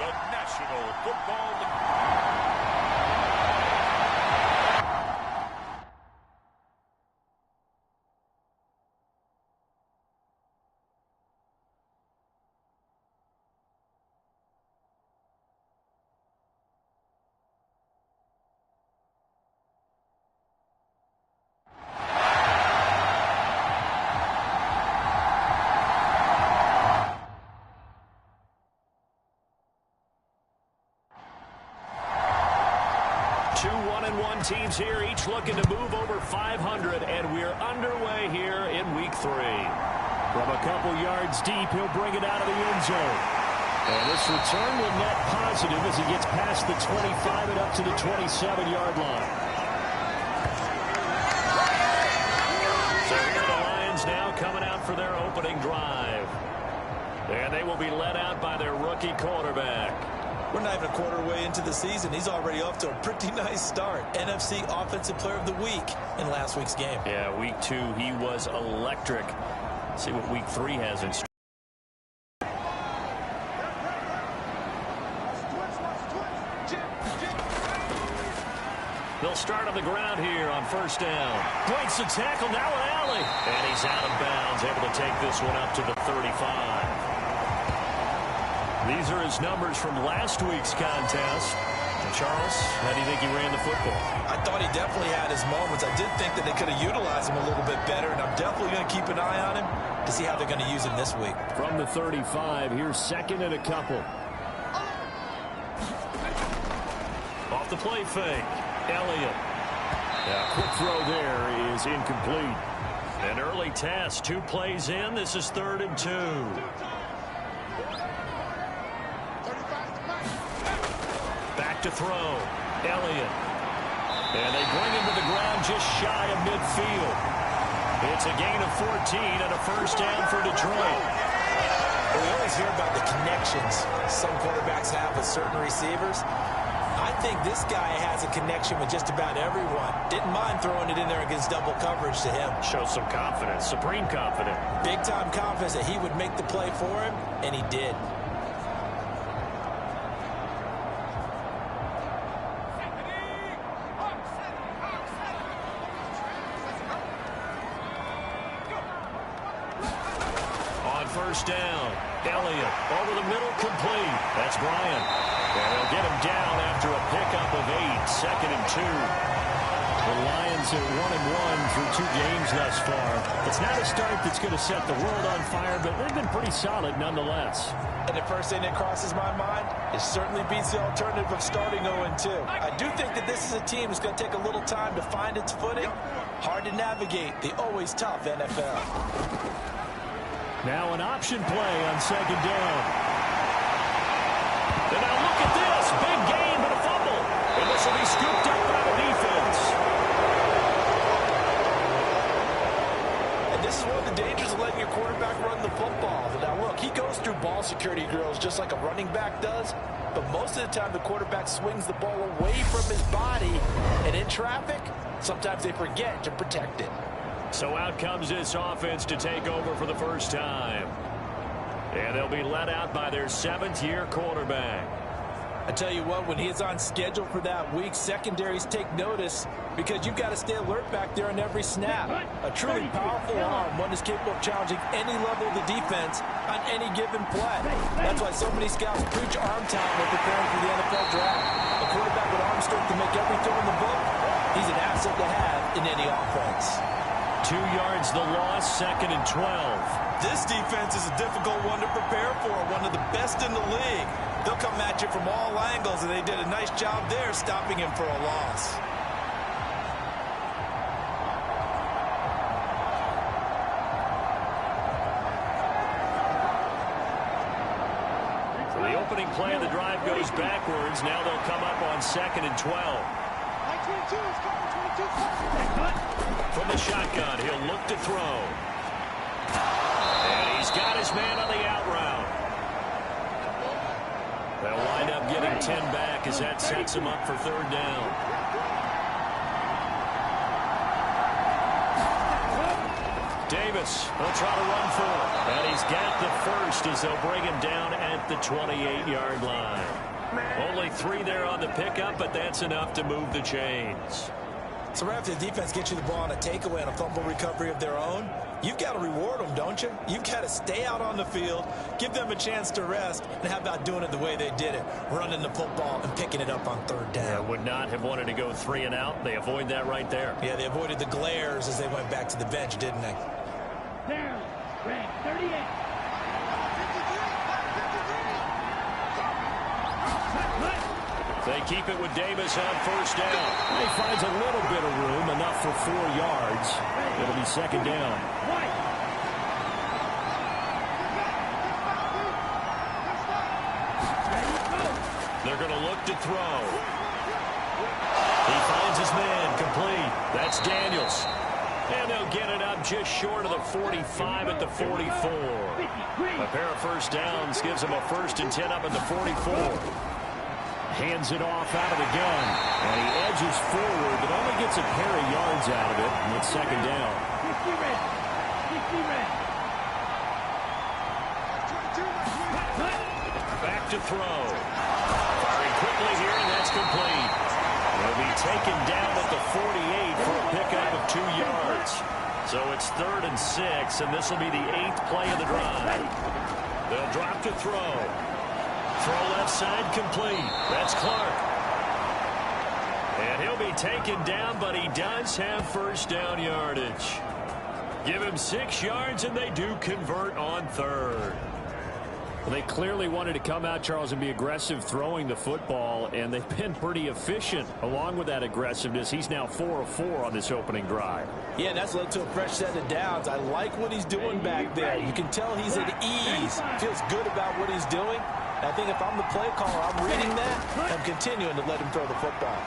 the National Football League. Two 1-1 teams here, each looking to move over 500, and we're underway here in Week 3. From a couple yards deep, he'll bring it out of the end zone. And this return will net positive as he gets past the 25 and up to the 27-yard line. So here are the Lions now coming out for their opening drive. And they will be led out by their rookie quarterback. We're not even a quarter way into the season. He's already off to a pretty nice start. NFC Offensive Player of the Week in last week's game. Yeah, Week 2, he was electric. See what Week 3 has in store. They'll start on the ground here on first down. Breaks the tackle, now an alley. And he's out of bounds, able to take this one up to the 35. These are his numbers from last week's contest. And Charles, how do you think he ran the football? I thought he definitely had his moments. I did think that they could have utilized him a little bit better, and I'm definitely going to keep an eye on him to see how they're going to use him this week. From the 35, here's second and a couple. Off the play fake. Elliott. Yeah, quick throw there is incomplete. An early test, 2 plays in. This is 3rd and 2. Back to throw. Elliott. And they bring him to the ground just shy of midfield. It's a gain of 14 and a first down for Detroit. We always hear about the connections some quarterbacks have with certain receivers. I think this guy has a connection with just about everyone. Didn't mind throwing it in there against double coverage to him. Shows some confidence, supreme confidence. Big-time confidence that he would make the play for him, and he did. On first down, Elliott over the middle, complete. That's Bryant. And they'll get him down after a pickup of 8, 2nd and 2. The Lions are 1-1 through 2 games thus far. It's not a start that's going to set the world on fire, but they've been pretty solid nonetheless. And the first thing that crosses my mind, it certainly beats the alternative of starting 0-2. I do think that this is a team that's going to take a little time to find its footing. Hard to navigate the always tough NFL. Now an option play on 2nd down. And now look at this. Big gain, but a fumble. And this will be scooped up by the defense. And this is one of the dangers of letting your quarterback run the football. Now, look, he goes through ball security drills just like a running back does. But most of the time, the quarterback swings the ball away from his body. And in traffic, sometimes they forget to protect it. So out comes this offense to take over for the first time. And they'll be let out by their 7th-year quarterback. I tell you what, when he is on schedule for that week, secondaries take notice because you've got to stay alert back there on every snap. A truly powerful arm, one is capable of challenging any level of the defense on any given play. That's why so many scouts preach arm talent when preparing for the NFL draft. A quarterback with arm strength to make every throw in the book, he's an asset to have in any offense. 2 yards the loss, 2nd and 12. This defense is a difficult one to prepare for, one of the best in the league. They'll come at you from all angles, and they did a nice job there stopping him for a loss. So the opening play of the drive goes backwards. Now they'll come up on 2nd and 12. From the shotgun, he'll look to throw. And he's got his man on the out route. They'll wind up getting 10 back as that sets him up for 3rd down. Davis will try to run for it. And he's got the first as they'll bring him down at the 28-yard line. Only 3 there on the pickup, but that's enough to move the chains. So right after the defense gets you the ball on a takeaway and a fumble recovery of their own, you've got to reward them, don't you? You've got to stay out on the field, give them a chance to rest, and how about doing it the way they did it, running the football and picking it up on third down. Yeah, would not have wanted to go 3 and out. They avoid that right there. Yeah, they avoided the glares as they went back to the bench, didn't they? Down, rank 38. They keep it with Davis on first down. He finds a little bit of room, enough for 4 yards. It'll be second down. They're going to look to throw. He finds his man complete. That's Daniels. And they'll get it up just short of the 45 at the 44. A pair of first downs gives them a 1st and 10 up at the 44. Hands it off out of the gun. And he edges forward, but only gets a pair of yards out of it. And it's second down. 50 red. 50 red. Back to throw. Firing quickly here, and that's complete. He'll be taken down at the 48 for a pickup of 2 yards. So it's 3rd and 6, and this will be the 8th play of the drive. They'll drop to throw. Throw left side complete. That's Clark. And he'll be taken down, but he does have first down yardage. Give him 6 yards, and they do convert on 3rd. Well, they clearly wanted to come out, Charles, and be aggressive throwing the football, and they've been pretty efficient along with that aggressiveness. He's now 4 of 4 on this opening drive. Yeah, that's led to a fresh set of downs. I like what he's doing back there. You can tell he's at ease. Feels good about what he's doing. I think if I'm the play caller, I'm reading that, and I'm continuing to let him throw the football.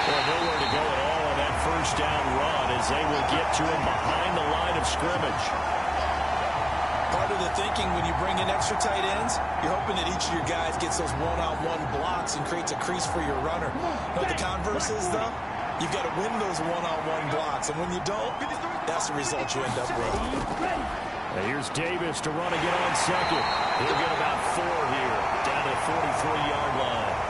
Well, nowhere to go at all on that first down run as they will get to him behind the line of scrimmage. Part of the thinking when you bring in extra tight ends, you're hoping that each of your guys gets those one-on-one blocks and creates a crease for your runner. You know what the converse is, though? You've got to win those one-on-one blocks, and when you don't, that's the result you end up with. And here's Davis to run again on second. He'll get about 4 here, down to the 43-yard line.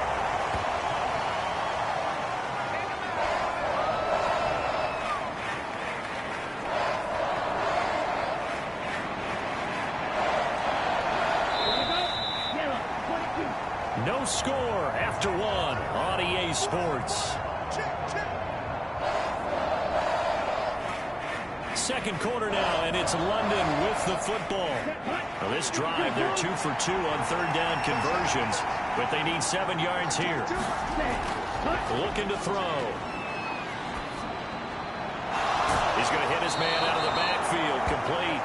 No score after 1 on EA Sports. Second quarter now, and it's London with the football. Now this drive, they're 2 for 2 on third down conversions, but they need 7 yards here. Looking to throw. He's going to hit his man out of the backfield, complete.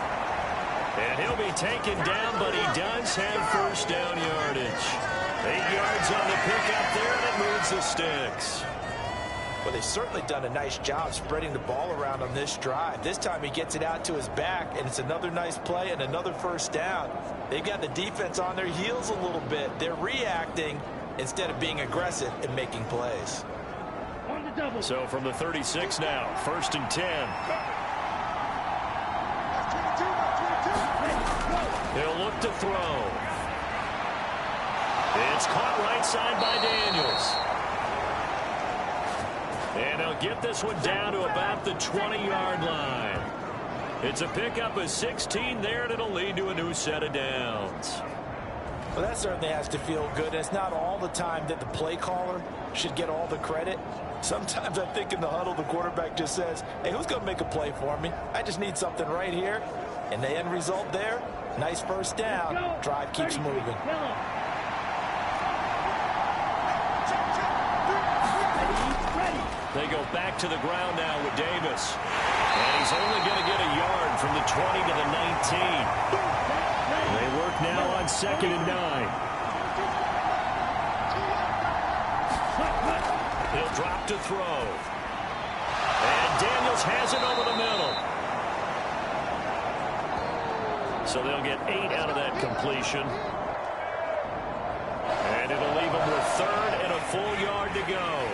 And he'll be taken down, but he does have first down yardage. 8 yards on the pickup there, and it moves the sticks. Well, they've certainly done a nice job spreading the ball around on this drive. This time he gets it out to his back, and it's another nice play and another first down. They've got the defense on their heels a little bit. They're reacting instead of being aggressive and making plays. So from the 36 now, 1st and 10. He'll look to throw. It's caught right side by Daniels. And they'll get this one down to about the 20-yard line. It's a pickup of 16 there, and it'll lead to a new set of downs. Well, that certainly has to feel good. It's not all the time that the play caller should get all the credit. Sometimes I think in the huddle, the quarterback just says, hey, who's going to make a play for me? I just need something right here. And the end result there, nice first down. Drive keeps moving. They go back to the ground now with Davis. And he's only going to get a yard from the 20 to the 19. They work now on 2nd and 9. He'll drop to throw. And Daniels has it over the middle. So they'll get 8 out of that completion. And it'll leave them with 3rd and a full yard to go.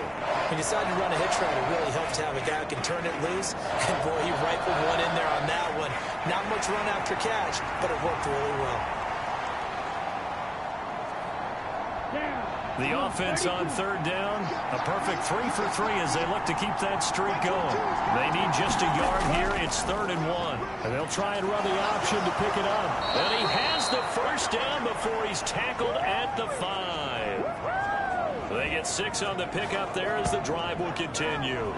He decided to run a hitch route. It really helps to have a guy who can turn it loose. And, boy, he rifled one in there on that one. Not much run after catch, but it worked really well. The offense on third down, a perfect 3 for 3 as they look to keep that streak going. They need just a yard here. It's 3rd and 1. And they'll try and run the option to pick it up. And he has the first down before he's tackled at the 5. They get 6 on the pickup there as the drive will continue.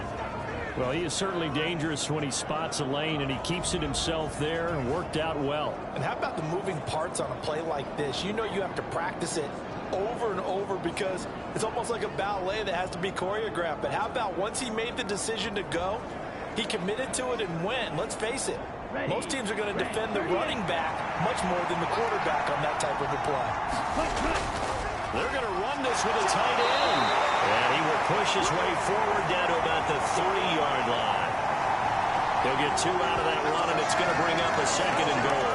Well, he is certainly dangerous when he spots a lane, and he keeps it himself there and worked out well. And how about the moving parts on a play like this? You know you have to practice it over and over because it's almost like a ballet that has to be choreographed. But how about once he made the decision to go, he committed to it and went. Let's face it, most teams are going to defend the running back much more than the quarterback on that type of a play. They're going to run this with a tight end. And he will push his way forward down to about the 3-yard line. He'll get 2 out of that run, and it's going to bring up a 2nd and goal.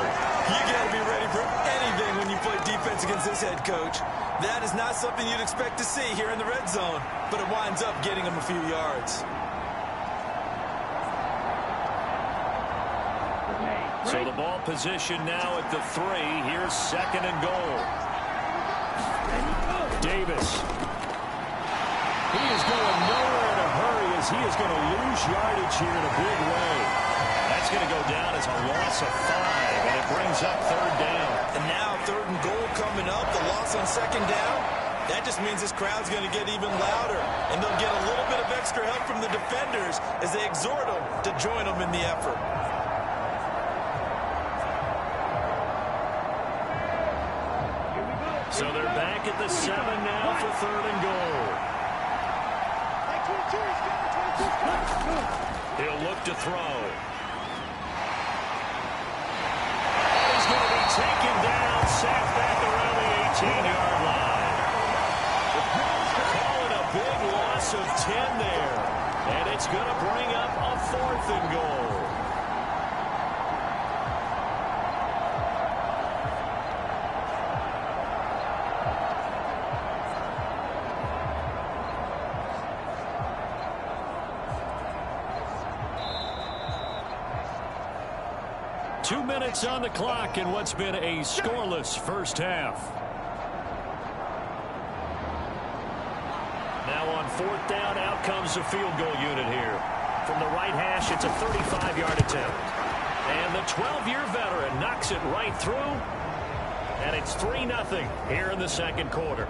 You got to be ready for anything when you play defense against this head coach. That is not something you'd expect to see here in the red zone, but it winds up getting him a few yards. So the ball position now at the 3. Here's 2nd and goal. Davis. He is going nowhere in a hurry as he is going to lose yardage here in a big way. That's going to go down as a loss of 5, and it brings up 3rd down. And now 3rd and goal coming up, the loss on 2nd down. That just means this crowd's going to get even louder, and they'll get a little bit of extra help from the defenders as they exhort them to join them in the effort. So they're back at the 7 now for 3rd and goal. He'll look to throw. He's going to be taken down, sacked back around the 18-yard line. Call it a big loss of 10 there. And it's going to bring up a 4th and goal. On the clock in what's been a scoreless first half. Now on 4th down, out comes the field goal unit here. From the right hash, it's a 35-yard attempt. And the 12-year veteran knocks it right through. And it's 3-0 here in the 2nd quarter.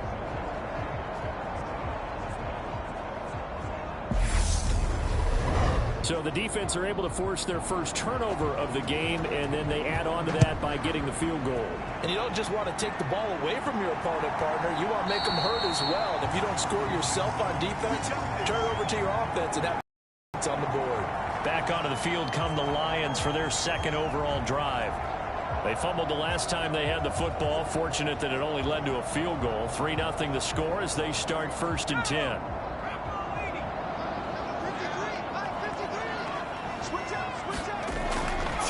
So the defense are able to force their first turnover of the game, and then they add on to that by getting the field goal. And you don't just want to take the ball away from your opponent, partner. You want to make them hurt as well. And if you don't score yourself on defense, turn it over to your offense and have it's on the board. Back onto the field come the Lions for their 2nd overall drive. They fumbled the last time they had the football. Fortunate that it only led to a field goal. 3-0 the score as they start 1st and 10.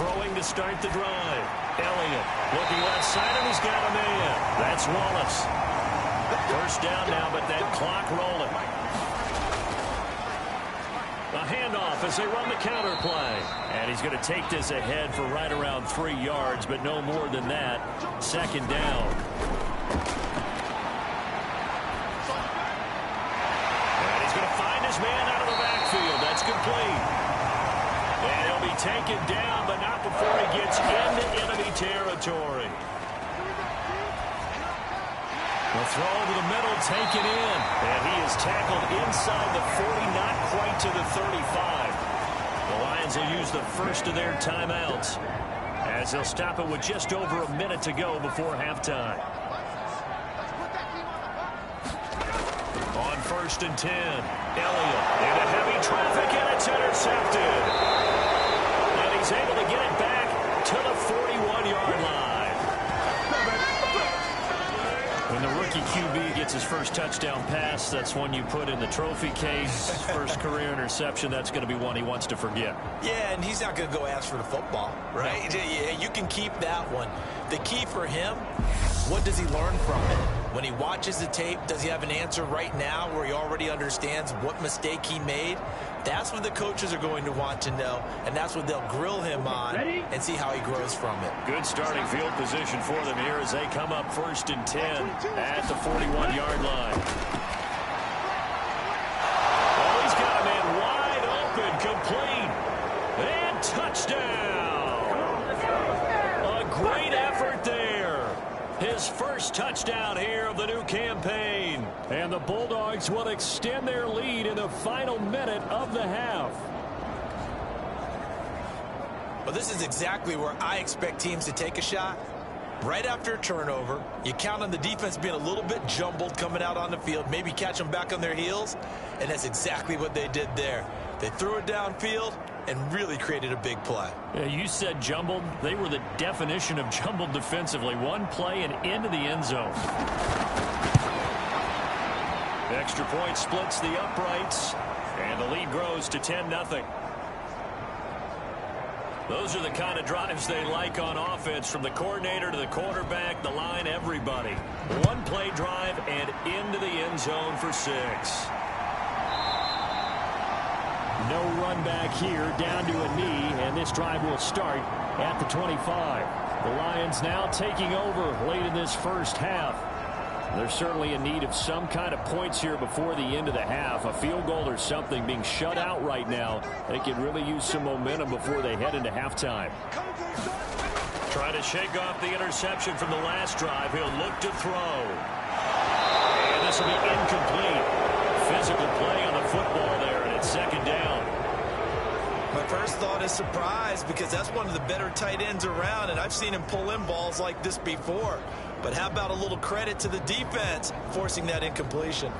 Throwing to start the drive. Elliott looking left side, and he's got a man. That's Wallace. 1st down now, but that clock rolling. A handoff as they run the counter play. And he's going to take this ahead for right around 3 yards, but no more than that. 2nd down. And he's going to find his man out of the backfield. That's complete. And he'll be taken down, but not before he gets into enemy territory. The throw over the middle, taken in. And he is tackled inside the 40, not quite to the 35. The Lions will use the first of their timeouts as they'll stop it with just over a minute to go before halftime. On 1st and 10, Elliott into heavy traffic, and it's intercepted. He's able to get it back to the 41-yard line. When the rookie QB gets his first touchdown pass, that's one you put in the trophy case. First career interception, that's going to be one he wants to forget. Yeah, and he's not going to go ask for the football, right? No. Yeah, you can keep that one. The key for him, what does he learn from it? When he watches the tape, does he have an answer right now where he already understands what mistake he made? That's what the coaches are going to want to know, and that's what they'll grill him on and see how he grows from it. Good starting field position for them here as they come up 1st and 10 at the 41-yard line. Oh, he's got a man wide open, complete, and touchdown. A great effort there. His first touchdown here of the new campaign. And the Bulldogs will extend their lead in the final minute of the half. Well, this is exactly where I expect teams to take a shot. Right after a turnover, you count on the defense being a little bit jumbled coming out on the field, maybe catch them back on their heels, and that's exactly what they did there. They threw it downfield and really created a big play. Yeah, you said jumbled. They were the definition of jumbled defensively. One play and into the end zone. Extra point splits the uprights, and the lead grows to 10-0. Those are the kind of drives they like on offense, from the coordinator to the quarterback, the line, everybody. One play drive and into the end zone for 6. No run back here, down to a knee, and this drive will start at the 25. The Lions now taking over late in this first half. They're certainly in need of some kind of points here before the end of the half. A field goal or something, being shut out right now. They could really use some momentum before they head into halftime. Trying to shake off the interception from the last drive. He'll look to throw. And this will be incomplete. Physical play on the football there, and it's 2nd down. My first thought is surprise, because that's one of the better tight ends around, and I've seen him pull in balls like this before. But how about a little credit to the defense forcing that incompletion?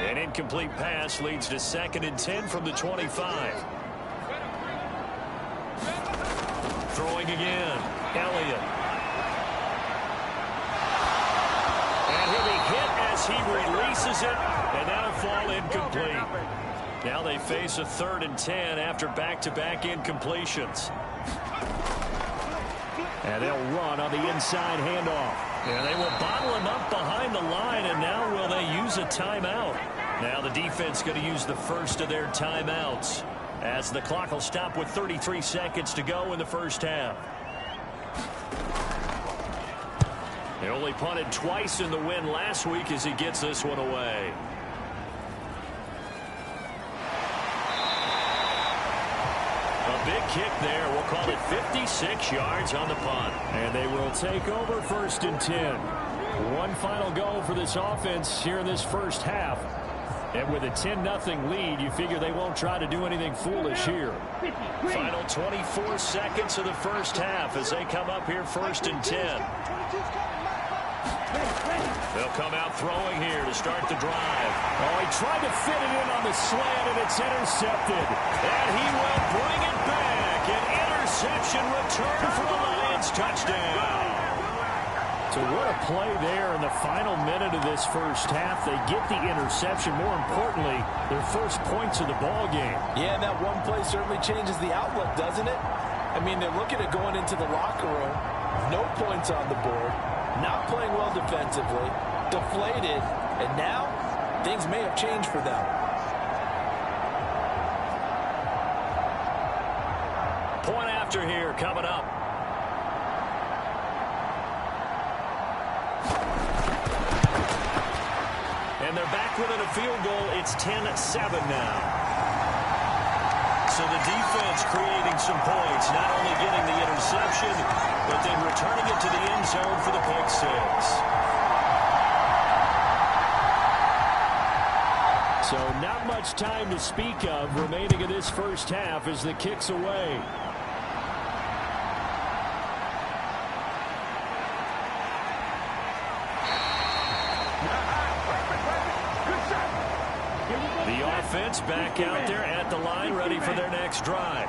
An incomplete pass leads to 2nd and 10 from the 25. Throwing again. Elliott. And he'll be hit as he releases it, and that'll fall incomplete. Now they face a 3rd and 10 after back-to-back incompletions. And they'll run on the inside handoff. And they will bottle him up behind the line, and now will they use a timeout? Now the defense going to use the first of their timeouts, as the clock will stop with 33 seconds to go in the first half. They only punted twice in the win last week as he gets this one away. A big kick there. We'll call it 56 yards on the punt. And they will take over 1st and 10. One final go for this offense here in this first half. And with a 10-0 lead, you figure they won't try to do anything foolish here. Final 24 seconds of the first half as they come up here 1st and 10. They'll come out throwing here to start the drive. Oh, he tried to fit it in on the slant, and it's intercepted. And he will bring it back. An interception return for the Lions. Touchdown. So what a play there in the final minute of this first half. They get the interception. More importantly, their first points of the ball game. Yeah, and that one play certainly changes the outlook, doesn't it? I mean, they're looking at going into the locker room. No points on the board. Not playing well defensively. Deflated. And now, things may have changed for them. Point after here coming up. And they're back within a field goal. It's 10-7 now. So the defense creating some points, not only getting the interception, but then returning it to the end zone for the pick 6. So not much time to speak of remaining in this first half as the kick's away. Offense back out there at the line, ready for their next drive.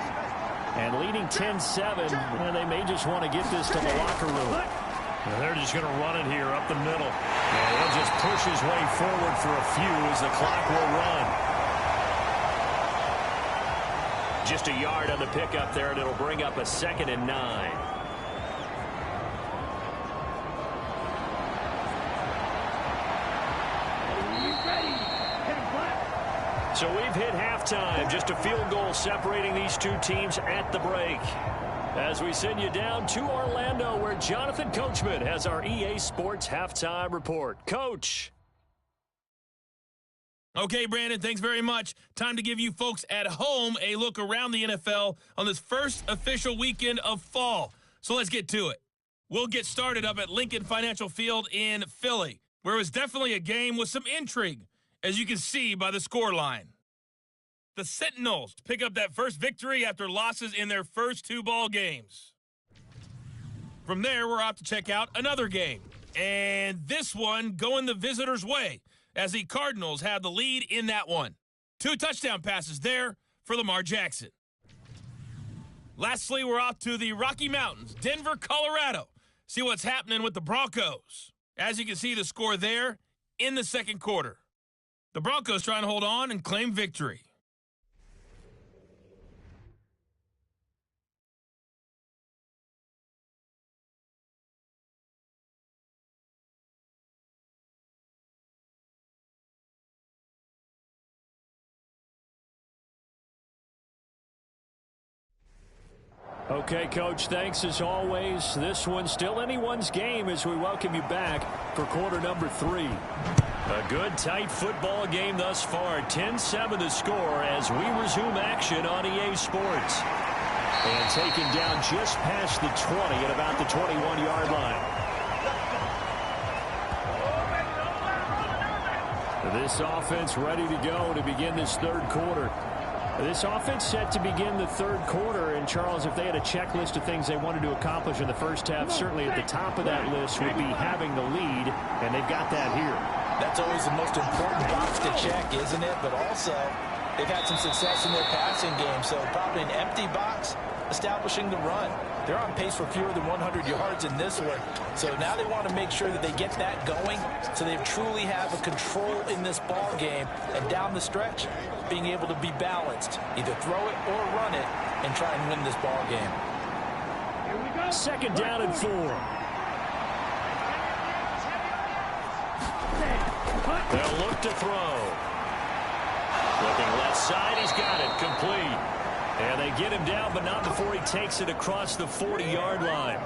And leading 10-7, and they may just want to get this to the locker room. And they're just going to run it here up the middle. And he'll just push his way forward for a few as the clock will run. Just a yard on the pickup there, and it'll bring up a 2nd and 9. So we've hit halftime. Just a field goal separating these two teams at the break. As we send you down to Orlando, where Jonathan Coachman has our EA Sports Halftime Report. Coach. Okay, Brandon, thanks very much. Time to give you folks at home a look around the NFL on this first official weekend of fall. So let's get to it. We'll get started up at Lincoln Financial Field in Philly, where it was definitely a game with some intrigue, as you can see by the scoreline. The Sentinels pick up that first victory after losses in their first 2 ball games. From there, we're off to check out another game. And this one going the visitors' way, as the Cardinals have the lead in that one. 2 touchdown passes there for Lamar Jackson. Lastly, we're off to the Rocky Mountains, Denver, Colorado. See what's happening with the Broncos. As you can see, the score there in the second quarter. The Broncos trying to hold on and claim victory. Okay, Coach, thanks as always. This one's still anyone's game as we welcome you back for quarter number 3. A good, tight football game thus far. 10-7 the score as we resume action on EA Sports. And taken down just past the 20 at about the 21-yard line. This offense ready to go to begin this third quarter. This offense set to begin the third quarter. And, Charles, if they had a checklist of things they wanted to accomplish in the first half, certainly at the top of that list would be having the lead, and they've got that here. That's always the most important box to check, isn't it? But also, they've had some success in their passing game, so probably an empty box establishing the run. They're on pace for fewer than 100 yards in this one. So now they want to make sure that they get that going so they truly have a control in this ball game. And down the stretch, being able to be balanced, either throw it or run it, and try and win this ball game. Here we go. Second down and 4. They'll look to throw. Looking left side, he's got it, complete. And they get him down, but not before he takes it across the 40-yard line.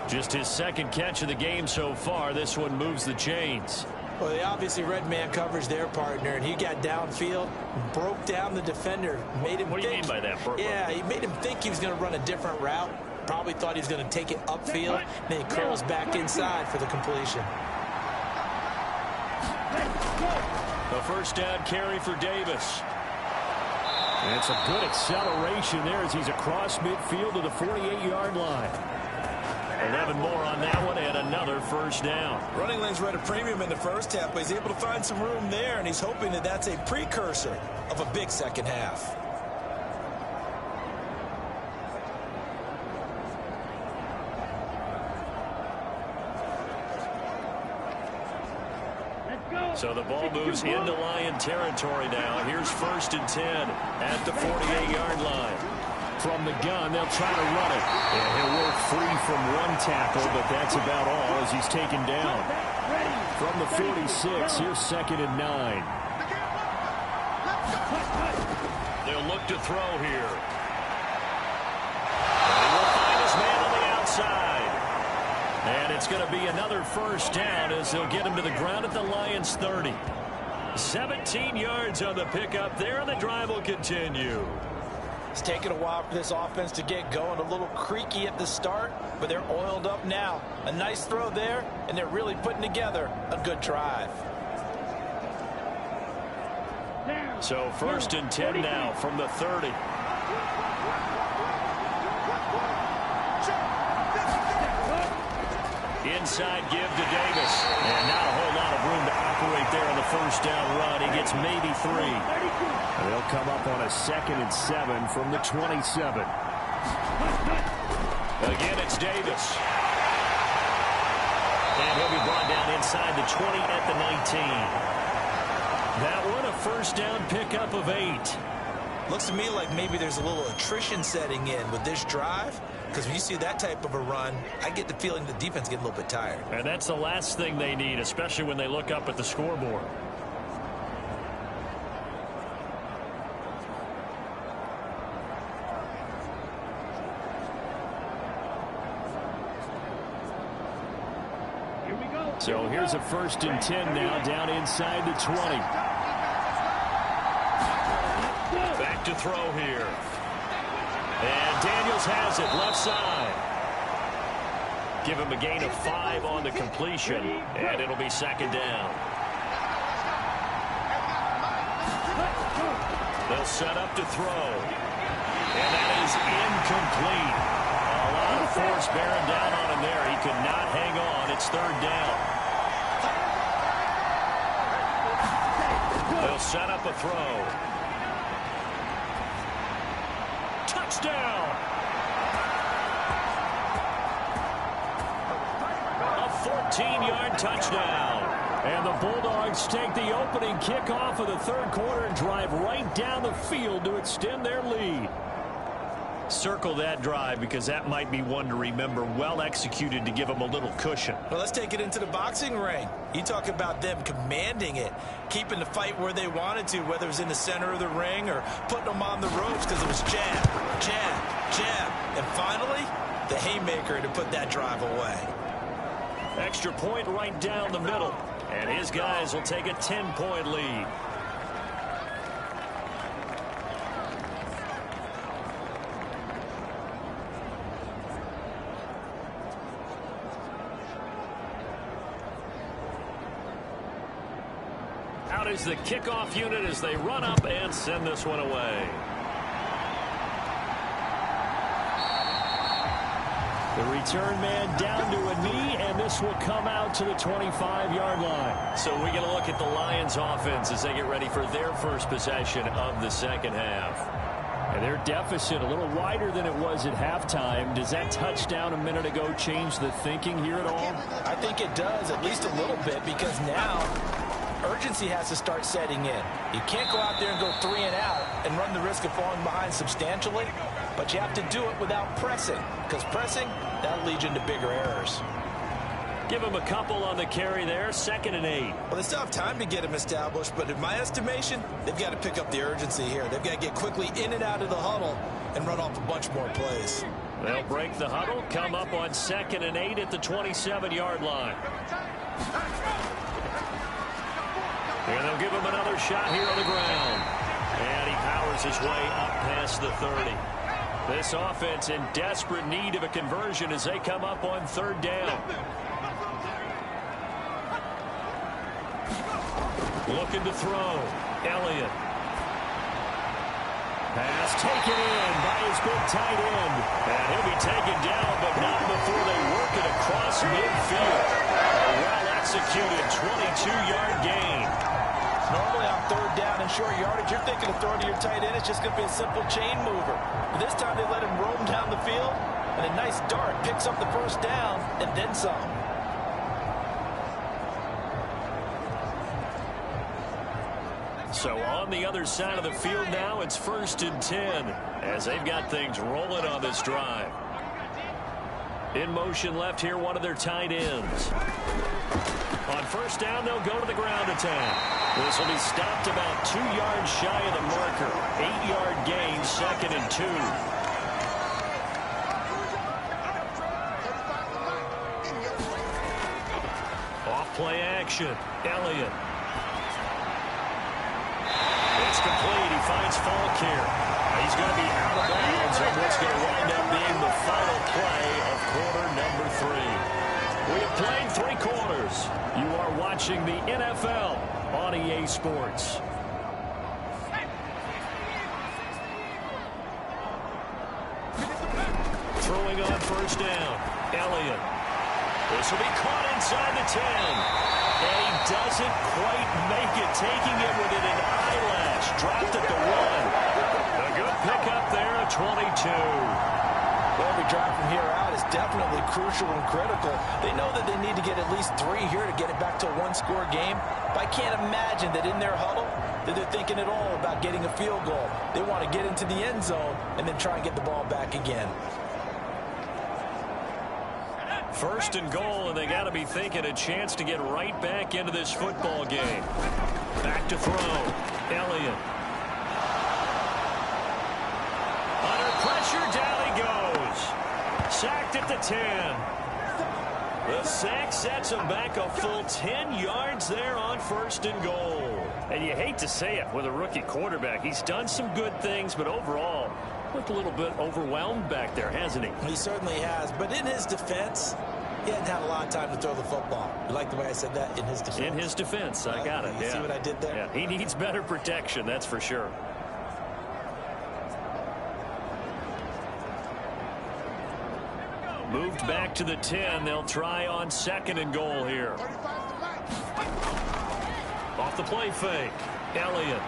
Just his second catch of the game so far. This one moves the chains. Well, they obviously read man coverage their partner, and he got downfield, broke down the defender, made him What do you mean by that? Yeah, he made him think he was going to run a different route. Probably thought he was going to take it upfield. Then he curls back inside for the completion. A first down carry for Davis. And it's a good acceleration there as he's across midfield to the 48-yard line. 11 more on that one and another first down. Running lanes were at a premium in the first half, but he's able to find some room there, and he's hoping that that's a precursor of a big second half. So the ball moves into Lion territory now. Here's 1st and 10 at the 48-yard line. From the gun, they'll try to run it. And he'll work free from one tackle, but that's about all as he's taken down. From the 46, here's 2nd and 9. They'll look to throw here. And he will find his man on the outside. And it's going to be another first down as they'll get him to the ground at the Lions' 30. 17 yards on the pickup there, and the drive will continue. It's taken a while for this offense to get going. A little creaky at the start, but they're oiled up now. A nice throw there, and they're really putting together a good drive. So 1st and 10 now from the 30. Inside give to Davis. And not a whole lot of room to operate there on the first down run. He gets maybe 3. And they'll come up on a 2nd and 7 from the 27. Again, it's Davis. And he'll be brought down inside the 20 at the 19. That one a first down pickup of 8. Looks to me like maybe there's a little attrition setting in with this drive, because when you see that type of a run, I get the feeling the defense getting a little bit tired. And that's the last thing they need, especially when they look up at the scoreboard. So here's a 1st and 10 now, down inside the 20. Back to throw here. And Daniels has it, left side. Give him a gain of 5 on the completion, and it'll be 2nd down. They'll set up to throw. And that is incomplete. A lot of force bearing down on him there. He could not hang on. It's 3rd down. They'll set up a throw. Touchdown! A 14-yard touchdown. And the Bulldogs take the opening kickoff of the 3rd quarter and drive right down the field to extend their lead. Circle that drive because that might be one to remember. Well executed to give them a little cushion. Well, let's take it into the boxing ring. You talk about them commanding it, keeping the fight where they wanted to, whether it was in the center of the ring or putting them on the ropes because it was jab, jab, jab. And finally, the haymaker to put that drive away. Extra point right down the middle. And his guys will take a 10-point lead. Out is the kickoff unit as they run up and send this one away. The return man down to a knee, and this will come out to the 25-yard line. So we get a look at the Lions offense as they get ready for their first possession of the 2nd half. And their deficit a little wider than it was at halftime. Does that touchdown a minute ago change the thinking here at all? I think it does, at least a little bit, because now urgency has to start setting in. You can't go out there and go 3 and out and run the risk of falling behind substantially, but you have to do it without pressing, because pressing, that'll lead you into bigger errors. Give him a couple on the carry there, 2nd and 8. Well, they still have time to get him established, but in my estimation, they've got to pick up the urgency here. They've got to get quickly in and out of the huddle and run off a bunch more plays. They'll break the huddle, come up on 2nd and 8 at the 27-yard line. And they'll give him another shot here on the ground. And he powers his way up past the 30. This offense in desperate need of a conversion as they come up on 3rd down. Looking to throw. Elliott. Pass taken in by his big tight end. And he'll be taken down, but not before they work it across midfield. A well-executed 22-yard gain. Normally on 3rd down and short yardage, you're thinking of throwing to your tight end. It's just going to be a simple chain mover. But this time they let him roam down the field, and a nice dart picks up the 1st down and then some. So on the other side of the field now, it's 1st and 10 as they've got things rolling on this drive. In motion left here, one of their tight ends. On 1st down, they'll go to the ground attack. This will be stopped about 2 yards shy of the marker. 8-yard gain, 2nd and 2. Off play action. Elliott. It's complete. He finds Falk here. He's going to be out of bounds on what's going to wind up being the final play of quarter number 3. We have played 3 quarters. You are watching the NFL on EA Sports. Throwing on 1st down. Elliott. This will be caught inside the 10. And he doesn't quite make it, taking it within an eyelash. Dropped at the 1. A good pickup there at 22. Well, every drive from here out is definitely crucial and critical. They know that they need to get at least 3 here to get it back to a 1-score game. But I can't imagine that in their huddle that they're thinking at all about getting a field goal. They want to get into the end zone and then try and get the ball back again. 1st and goal, and they got to be thinking a chance to get right back into this football game. Back to throw. Elliott. Under pressure, down he goes. Sacked at the 10. The sack sets him back a full 10 yards there on 1st and goal. And you hate to say it with a rookie quarterback. He's done some good things, but overall, looked a little bit overwhelmed back there, hasn't he? He certainly has. But in his defense, he hadn't had a lot of time to throw the football. You like the way I said that? In his defense. In his defense. I got it. You see what I did there? Yeah, he needs better protection, that's for sure. Moved back to the 10. They'll try on 2nd and goal here. Off the play fake. Elliott.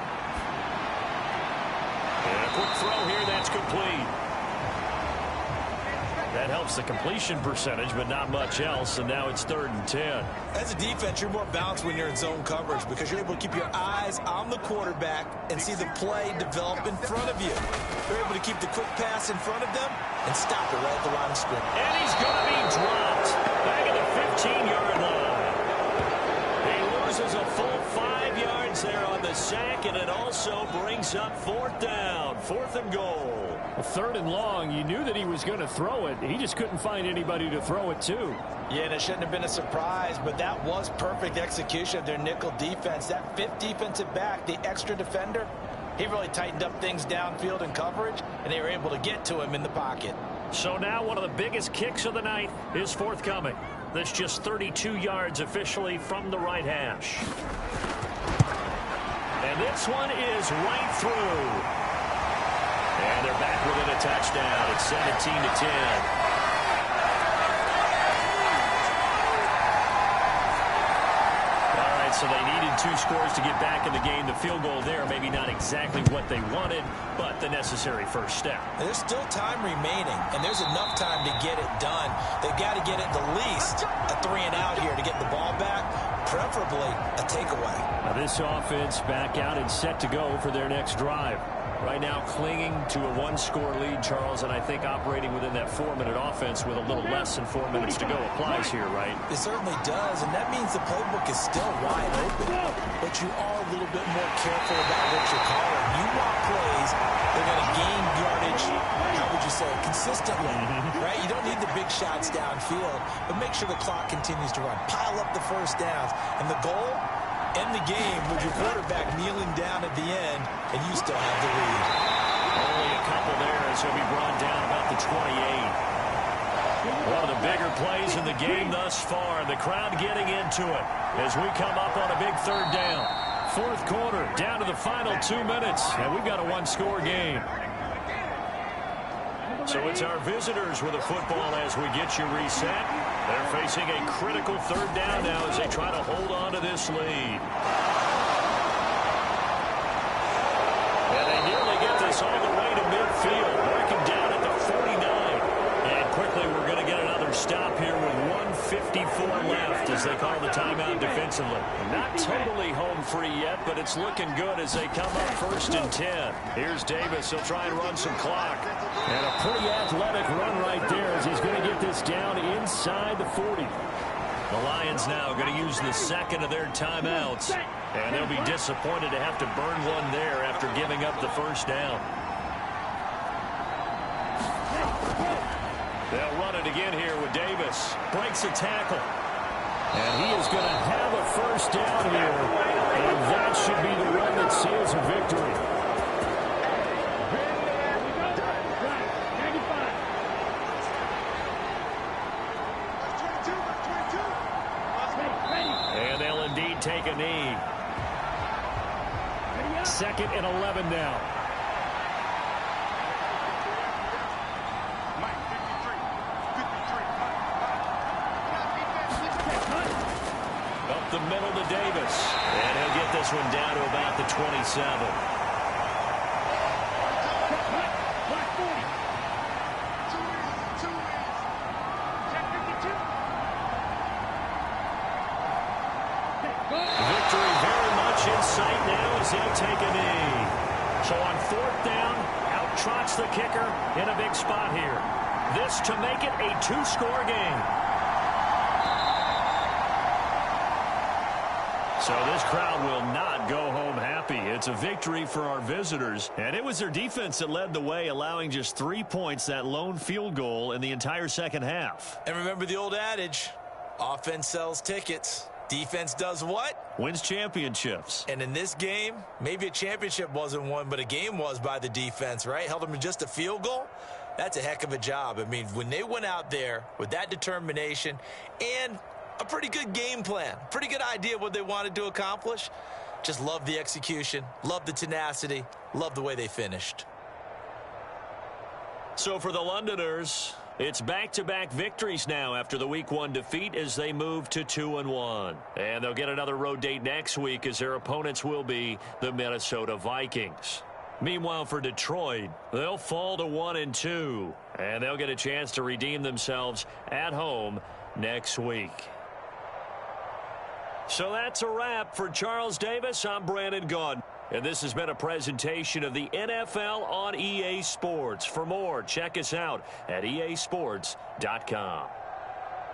And a quick throw here. That's complete. That helps the completion percentage, but not much else, and now it's 3rd and 10. As a defense, you're more balanced when you're in zone coverage because you're able to keep your eyes on the quarterback and see the play develop in front of you. You're able to keep the quick pass in front of them and stop it right at the line of scrimmage. And he's going to be dropped back at the 15-yard line. He loses a full 5 yards there on the sack, and it also brings up 4th down, 4th and goal. 3rd and long, you knew that he was going to throw it. He just couldn't find anybody to throw it to. Yeah, and it shouldn't have been a surprise, but that was perfect execution of their nickel defense. That 5th defensive back, the extra defender, he really tightened up things downfield in coverage, and they were able to get to him in the pocket. So now one of the biggest kicks of the night is forthcoming. That's just 32 yards officially from the right hash. And this one is right through. And they're back within a touchdown. It's 17-10. All right, so they needed 2 scores to get back in the game. The field goal there, maybe not exactly what they wanted, but the necessary first step. There's still time remaining, and there's enough time to get it done. They've got to get it the least a 3-and-out here to get the ball back, preferably a takeaway. Now this offense back out and set to go for their next drive. Right now clinging to a 1-score lead, Charles, and I think operating within that 4-minute offense with a little less than 4 minutes to go applies here, right? It certainly does, and that means the playbook is still wide open, but you are a little bit more careful about what you're calling. You want plays that are going to gain yardage, how would you say, consistently, right? You don't need the big shots downfield, but make sure the clock continues to run. Pile up the first downs, and the goal, end the game with your quarterback kneeling down at the end, and you still have the lead. Only a couple there as he'll be brought down about the 28. One of the bigger plays in the game thus far. The crowd getting into it as we come up on a big 3rd down. 4th quarter, down to the final 2 minutes, and we've got a 1-score game. So it's our visitors with the football as we get you reset. They're facing a critical 3rd down now as they try to hold on to this lead. And they nearly get this all the way to midfield, marking down at the 49. And quickly we're going to get another stop here with 1:54 left as they call the timeout defensively. Not totally home free yet, but it's looking good as they come up 1st and 10. Here's Davis. He'll try and run some clock. And a pretty athletic run right there as he's going to get this down inside the 40. The Lions now going to use the 2nd of their timeouts. And they'll be disappointed to have to burn one there after giving up the 1st down. They'll run it again here with Davis. Breaks a tackle. And he is going to have a 1st down here. And that should be the run that seals a victory. And they'll indeed take a knee. 2nd and 11 now. Up the middle to Davis. And he'll get this one down to about the 27. Victory very much in sight now as he'll take a knee. So on 4th down, out trots the kicker in a big spot here. This to make it a 2-score game. So this crowd will not go home happy. It's a victory for our visitors. And it was their defense that led the way, allowing just 3 points, that lone field goal in the entire second half. And remember the old adage, Offense sells tickets. Defense does what? Wins championships. And in this game, maybe a championship wasn't won, but a game was by the defense, right? Held them to just a field goal. That's a heck of a job. I mean, when they went out there with that determination and a pretty good game plan, pretty good idea of what they wanted to accomplish, just love the execution, love the tenacity, love the way they finished. So for the Londoners, it's back-to-back victories now after the Week 1 defeat as they move to 2-1. And they'll get another road date next week as their opponents will be the Minnesota Vikings. Meanwhile, for Detroit, they'll fall to 1-2, and they'll get a chance to redeem themselves at home next week. So that's a wrap. For Charles Davis, I'm Brandon Gaudin. And this has been a presentation of the NFL on EA Sports. For more, check us out at easports.com.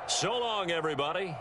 So long, everybody.